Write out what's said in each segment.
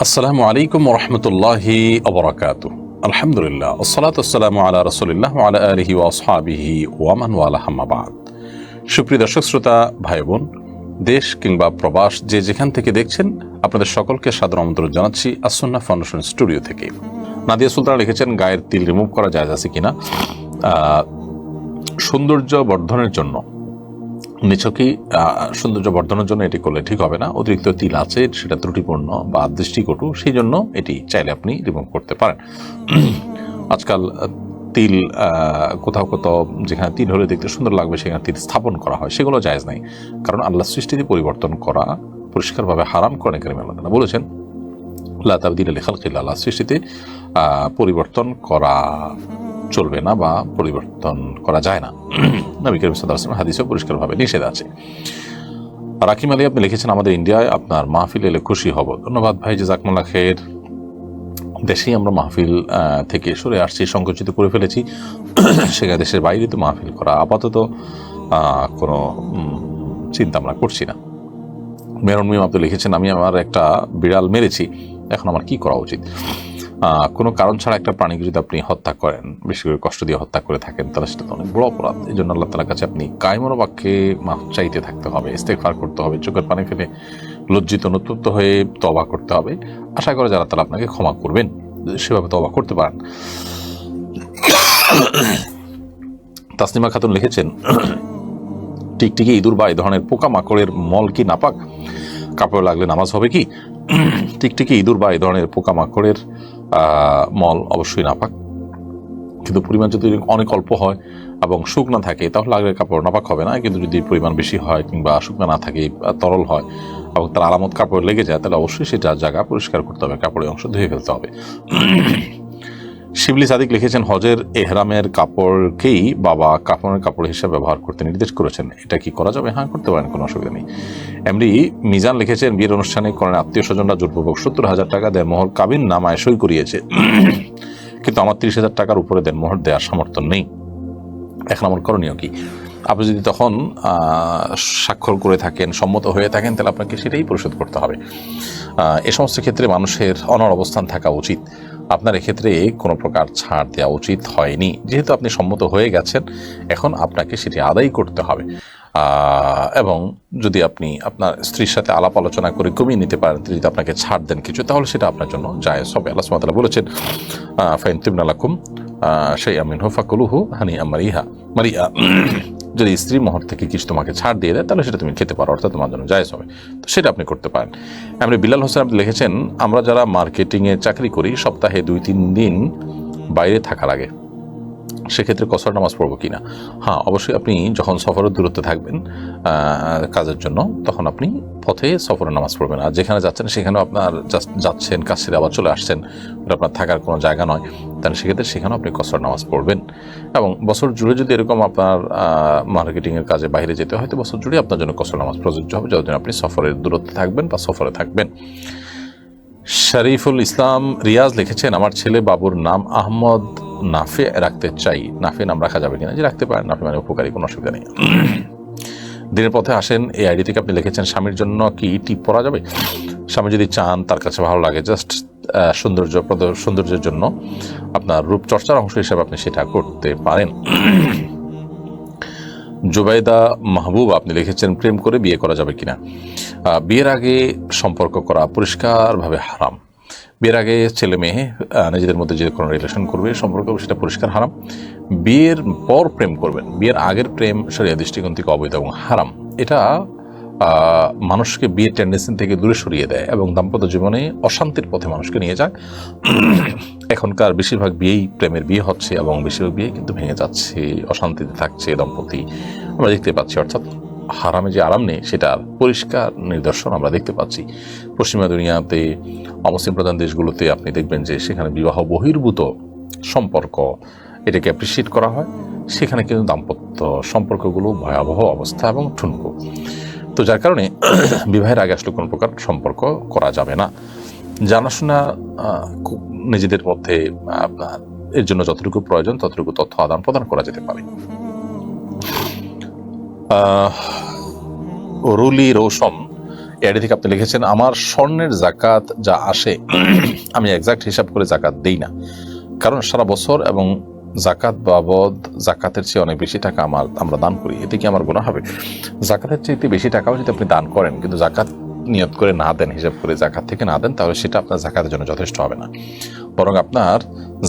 আসসালামু আলাইকুম ওরহমতুল্লাহি ওবরাকাতু। আলহামদুলিল্লাহ, আসসালাতু ওয়াসসালামু আলা রাসূলিল্লাহ ওয়া আলা আলিহি ওয়া আসহাবিহি ওয়া মান ওয়ালা, আম্মা বাদ। সুপ্রিয় দর্শক শ্রোতা ভাই বোন, দেশ কিংবা প্রবাস যে যেখান থেকে দেখছেন, আপনাদের সকলকে সাদর আমন্ত্রণ জানাচ্ছি আসুন্নাহ ফাউন্ডেশন স্টুডিও থেকে। নাদিয়া সুলতানা লিখেছেন, গায়ের তিল রিমুভ করা জায়েজ আছে কিনা। সৌন্দর্য বর্ধনের জন্য, নিছকই সৌন্দর্য বর্ধনের জন্য এটি করলে ঠিক হবে না। অতিরিক্ত তিল আছে, সেটা ত্রুটিপূর্ণ বা দৃষ্টিকটু, সেই জন্য এটি চাইলে আপনি রিমুভ করতে পারেন। আজকাল তিল কোথাও কোথাও যেখানে তিল হলে দেখতে সুন্দর লাগবে সেখানে তিল স্থাপন করা হয়, সেগুলো জায়েজ নাই। কারণ আল্লাহ সৃষ্টিতে পরিবর্তন করা পরিষ্কারভাবে হারাম করে কারীম আল্লাহ তাআলা বলেছেন, লা তাবদীলা লিখালকিল্লাহ, আল্লাহ সৃষ্টিতে পরিবর্তন করা চলবে না বা পরিবর্তন করা যায় না। নবী করিম সাল্লাল্লাহু আলাইহি ওয়াসাল্লাম হাদিসে পরিষ্কারভাবে নিষেধ আছে। রাকিম আলী আপনি লিখেছেন, আমাদের ইন্ডিয়ায় আপনার মাহফিল এলে খুশি হব। ধন্যবাদ ভাই, জাযাকুমুল্লাহ খাইর। দেশেই আমরা মাহফিল থেকে সরে আসছি, সংকুচিত করে ফেলেছি। সেখানে দেশের বাইরে তো মাহফিল করা আপাতত কোনো চিন্তা আমরা করছি না। মেরন মিম আপনি লিখেছেন, আমি আমার একটা বিড়াল মেরেছি, এখন আমার কি করা উচিত। কোনো কারণ ছাড়া একটা প্রাণীকে যদি আপনি হত্যা করেন, বেশি করে কষ্ট দিয়ে হত্যা করে থাকেন, তাহলে সেটা তো অনেক বড় অপরাধ। এই জন্য আল্লাহ তাআলার কাছে আপনি কায়মনো বাক্যে মাফ চাইতে থাকতে হবে, ইস্তেগফার করতে হবে, চোখের পানি ফেলে লজ্জিত অনুতপ্ত হয়ে তওবা করতে হবে। আশা করে যারা তারা আপনাকে ক্ষমা করবেন, সেভাবে তওবা করতে পারেন। তাসনিমা খাতুন লিখেছেন, টিকটিকি, ইঁদুর বা এই ধরনের পোকা মাকড়ের মল কি নাপাক? কাপড় লাগলে নামাজ হবে কি? টিকটিকি, ইঁদুর বা এই ধরনের পোকা মাকড়ের মল অবশ্যই নাপাক, কিন্তু পরিমাণ যদি অনেক অল্প হয় এবং শুকনা থাকে তাহলে লাগলে কাপড় নাপাক হবে না। কিন্তু যদি পরিমাণ বেশি হয় কিংবা শুকনা না থাকে, তরল হয় এবং তার আলামত কাপড় লেগে যায়, তাহলে অবশ্যই সেটা জায়গা পরিষ্কার করতে হবে, কাপড়ের অংশ ধুয়ে ফেলতে হবে। শিবলি সাদিক লিখেছেন, হজের এহরামের কাপড়কেই বাবা কাফনের কাপড় হিসেবে ব্যবহার করতে নির্দেশ করেছেন, এটা কি করা যাবে? হ্যাঁ, করতে পারেন, কোনো অসুবিধা নেই। এমডি মিজান লিখেছেন, বিয়ের অনুষ্ঠানে করেন আত্মীয় স্বজনরা জোরপূর্বক 70,000 টাকা দেনমোহর কাবিন নামায় সই করিয়েছে, কিন্তু আমার 30,000 টাকার উপরে দেনমোহর দেওয়ার সামর্থ্য নেই। এখন আমার করণীয় কি? আপনি যদি তখন স্বাক্ষর করে থাকেন, সম্মত হয়ে থাকেন, তাহলে আপনাকে সেটাই পরিশোধ করতে হবে। এ সমস্ত ক্ষেত্রে মানুষের অনড় অবস্থান থাকা উচিত। আপনার এক্ষেত্রে কোনো প্রকার ছাড় দেওয়া উচিত হয়নি। যেহেতু আপনি সম্মত হয়ে গেছেন, এখন আপনাকে সেটি আদায় করতে হবে। এবং যদি আপনি আপনার স্ত্রীর সাথে আলাপ আলোচনা করে কমিয়ে নিতে পারেন, তিনি যদি আপনাকে ছাড় দেন কিছু, তাহলে সেটা আপনার জন্য জায়েজ হবে। আল্লাহ সুবহানাহু ওয়া তাআলা বলেছেন, ফাইন তিবনা লাকুম শাইআম মিনহু ফাকুলুহু হানিআম মারিআ। যদি স্ত্রী মোহর থেকে কিছু তোমাকে ছাড় দিয়ে দেয়, তাহলে সেটা তুমি খেতে পারো, অর্থাৎ তোমার জন্য জায়েজ হবে, তো সেটা আপনি করতে পারেন। এমনি বিলাল হোসেন আপনি লিখেছেন, আমরা যারা মার্কেটিংয়ে চাকরি করি, সপ্তাহে 2-3 দিন বাইরে থাকা লাগে, সেক্ষেত্রে কসর নামাজ পড়বো কিনা? হ্যাঁ, অবশ্যই। আপনি যখন সফরের দূরত্বে থাকবেন কাজের জন্য, তখন আপনি পথে সফরের নামাজ পড়বেন। আর যেখানে যাচ্ছেন সেখানেও আপনার যাচ্ছেন, কাজ ছেড়ে আবার চলে আসছেন, আপনার থাকার কোনো জায়গা নয়, তাহলে সেক্ষেত্রে সেখানেও আপনি কসর নামাজ পড়বেন। এবং বছর জুড়ে যদি এরকম আপনার মার্কেটিংয়ের কাজে বাইরে যেতে হয়, তো বছর জুড়ে আপনার জন্য কসর নামাজ প্রযোজ্য হবে, যতদিন আপনি সফরের দূরত্বে থাকবেন বা সফরে থাকবেন। শরীফুল ইসলাম রিয়াজ লিখেছেন, আমার ছেলে বাবুর নাম আহমদ নাফে রাখতে চাই, নাফে নাম রাখা যাবে কিনা? যে রাখতে পারেন, নাফে মানে উপকারী, কোনো অসুবিধা নেই। দিনের পথে আসেন এই আইডি থেকে আপনি লিখেছেন, স্বামীর জন্য কি টিপ পরা যাবে? স্বামী যদি চান, তার কাছে ভালো লাগে, জাস্ট সৌন্দর্যের জন্য, আপনার রূপচর্চার অংশ হিসেবে আপনি সেটা করতে পারেন। জুবাইদা মাহবুব আপনি লিখেছেন, প্রেম করে বিয়ে করা যাবে কিনা? বিয়ের আগে সম্পর্ক করা পরিষ্কারভাবে হারাম। বিয়ের আগে ছেলে মেয়ে নিজেদের মধ্যে যে কোনো রিলেশন করবে, সম্পর্ক, সেটা পরিষ্কার হারাম। বিয়ের পর প্রেম করবেন, বিয়ের আগের প্রেম শরিয়া দৃষ্টিকোণ থেকে অবৈধ এবং হারাম। এটা মানুষকে বিয়ের টেন্ডেন্সি থেকে দূরে সরিয়ে দেয় এবং দাম্পত্য জীবনে অশান্তির পথে মানুষকে নিয়ে যায়। এখনকার বেশিরভাগ বিয়েই প্রেমের বিয়ে হচ্ছে এবং বেশিরভাগ বিয়ে কিন্তু ভেঙে যাচ্ছে, অশান্তিতে থাকছে দম্পতি, আমরা দেখতে পাচ্ছি। অর্থাৎ হারামে যে আরাম নেই, সেটার পরিষ্কার নিদর্শন আমরা দেখতে পাচ্ছি। পশ্চিমা দুনিয়াতে, অমুসলিম প্রধান দেশগুলোতে আপনি দেখবেন যে সেখানে বিবাহ বহির্ভূত সম্পর্ক, এটাকে অ্যাপ্রিসিয়েট করা হয়। সেখানে কিন্তু দাম্পত্য সম্পর্কগুলো ভয়াবহ অবস্থা এবং ঠুনকো। তো যার কারণে বিবাহের আগে আসলে কোনো প্রকার সম্পর্ক করা যাবে না। জানাশোনা নিজেদের মধ্যে আপনার এর জন্য যতটুকু প্রয়োজন ততটুকু তথ্য আদান প্রদান করা যেতে পারে। রুলি রৌশন এআইডি থেকে আপনি লিখেছেন, আমার স্বর্ণের জাকাত যা আসে আমি এক্সাক্ট হিসাব করে জাকাত দেই না, কারণ সারা বছর এবং জাকাত বাবদ জাকাতের চেয়ে অনেক বেশি টাকা আমরা দান করি, এতে কি আমার গুনাহ হবে? জাকাতের চেয়ে বেশি টাকাও যদি আপনি দান করেন কিন্তু জাকাত নিয়ত করে না দেন, হিসাব করে জাকাত থেকে না দেন, তাহলে সেটা আপনার জাকাতের জন্য যথেষ্ট হবে না। বরং আপনার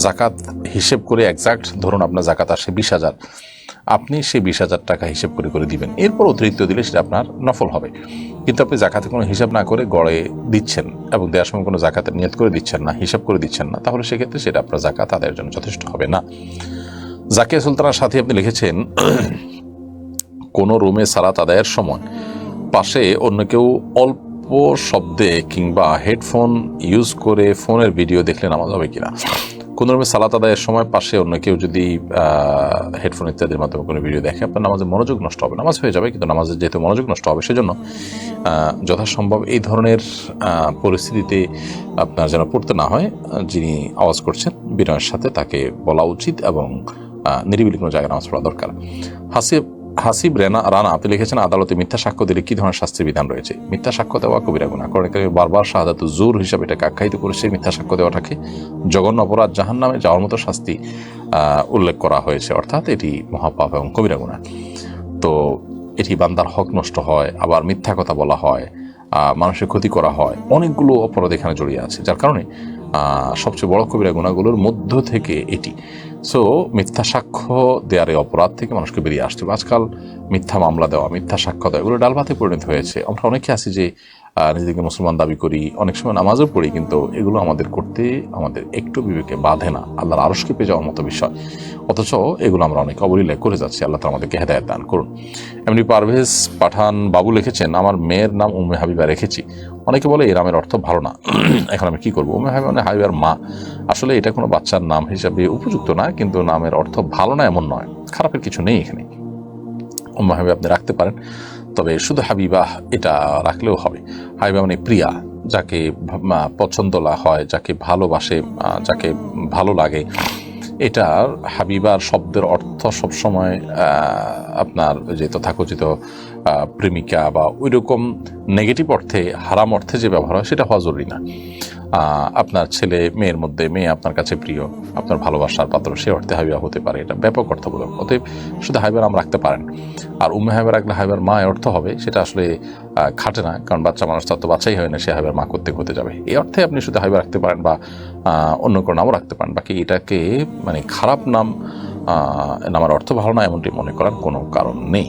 জাকাত হিসেব করে এক্সাক্ট ধরুন আপনার জাকাত আসে 20,000, আপনি সেই 20,000 টাকা হিসেব করে করে দিবেন, এরপর অতিরিক্ত দিলে সেটা আপনার নফল হবে। কিন্তু আপনি জাকাতে কোনো হিসাব না করে গড়ে দিচ্ছেন এবং দেওয়ার সময় কোনো জাকাতের নিয়ত করে দিচ্ছেন না, হিসাব করে দিচ্ছেন না, তাহলে সেক্ষেত্রে সেটা আপনার জাকাত আদায়ের জন্য যথেষ্ট হবে না। জাকিয়া সুলতানার সাথে আপনি লিখেছেন, কোনো রুমে সালাত আদায়ের সময় পাশে অন্য কেউ অল্প শব্দে কিংবা হেডফোন ইউজ করে ফোনের ভিডিও দেখলে নামাজ হবে কিনা? কোন রুমে সালাত আদায়ের সময় পাশে অন্য কেউ যদি হেডফোন ইত্যাদির মাধ্যমে কোনো ভিডিও দেখে, আপনার নামাজে মনোযোগ নষ্ট হবে, নামাজ হয়ে যাবে কিন্তু নামাজে যেহেতু মনোযোগ নষ্ট হবে সেজন্য যথাসম্ভব এই ধরনের পরিস্থিতিতে আপনার যেন পড়তে না হয়, যিনি আওয়াজ করছেন বিনয়ের সাথে তাকে বলা উচিত এবং নিরিবিলি কোনো জায়গায় নামাজ পড়া দরকার। হাসিব রানা আপনি লিখেছেন, আদালতে মিথ্যা সাক্ষ্য দিলে কি ধরনের শাস্তির বিধান রয়েছে? মিথ্যা সাক্ষ্য দেওয়া কবিরা গুনাহ, কারণ বারবার শাহাদাত জুর হিসাবে এটাকে আখ্যায়িত করেছে। মিথ্যা সাক্ষ্য দেওয়াটাকে জঘন্য অপরাধ, জাহান্নামে যাওয়ার মতো শাস্তি উল্লেখ করা হয়েছে, অর্থাৎ এটি মহাপাপ এবং কবিরা গুনাহ। তো এটি বান্দার হক নষ্ট হয়, আবার মিথ্যা কথা বলা হয়, মানুষের ক্ষতি করা হয়, অনেকগুলো অপরাধ এখানে জড়িয়ে আছে, যার কারণে সবচেয়ে বড় কবিরা গুনাহগুলোর মধ্য থেকে এটি। সো মিথ্যা সাক্ষ্য দেওয়ার এই অপরাধ থেকে মানুষকে বেরিয়ে আসতে হবে। আজকাল মিথ্যা মামলা দেওয়া, মিথ্যা সাক্ষ্য দেওয়া, এগুলো ডালভাতে পরিণত হয়েছে। আমরা অনেকে আছি যে নিজেদেরকে মুসলমান দাবি করি, অনেক সময় নামাজও পড়ি, কিন্তু এগুলো আমাদের করতে আমাদের একটু বিবেকে বাধে না, আল্লাহর আরশকে পেয়ে যাওয়ার মতো বিষয়, অথচ এগুলো আমরা অনেক অবলীলায় করে যাচ্ছি। আল্লাহ তাআলা আমাদেরকে হেদায়েত দান করুন। এমনি পারভেজ পাঠান বাবু লিখেছেন, আমার মেয়ের নাম উম্মে হাবিবা রেখেছি, অনেকে বলে এই নামের অর্থ ভালো না, এখন আমি কি করবো? উম্মে হাবিবা মানে হাবিবার মা, আসলে এটা কোনো বাচ্চার নাম হিসাবে উপযুক্ত না, কিন্তু নামের অর্থ ভালো না এমন নয়, খারাপের কিছু নেই এখানে। উম্মে হাবিবা আপনি রাখতে পারেন, তবে শুধু হাবিবা এটা রাখলেও হবে। হাবিবা মানে প্রিয়া, যাকে পছন্দ হয়, যাকে ভালোবাসে, যাকে ভালো লাগে। এটার হাবিবার শব্দের অর্থ সবসময় আপনার যে তথাকথিত প্রেমিকা বা ওই রকম নেগেটিভ অর্থে, হারাম অর্থে যে ব্যবহার হয় সেটা হওয়া জরুরি না। আপনার ছেলে মেয়ের মধ্যে মেয়ে আপনার কাছে প্রিয়, আপনার ভালোবাসার পাত্র, সে অর্থে হাবিবা হতে পারে, এটা ব্যাপক অর্থবোধক। অতএব শুধু হাবিবার নাম রাখতে পারেন। আর উম্মে হাবিবা রাখলে হাবিবার মা অর্থ হবে, সেটা আসলে খাটে না, কারণ বাচ্চা মানুষ তার তো বাচ্চাই হয় না, সে হাবিবার মা করতে হতে যাবে। এই অর্থে আপনি শুধু হাবিবা রাখতে পারেন বা অন্য কোনো নামও রাখতে পারেন। বাকি এটাকে মানে খারাপ নাম, নামের অর্থ ভালো না এমনটি মনে করার কোনো কারণ নেই।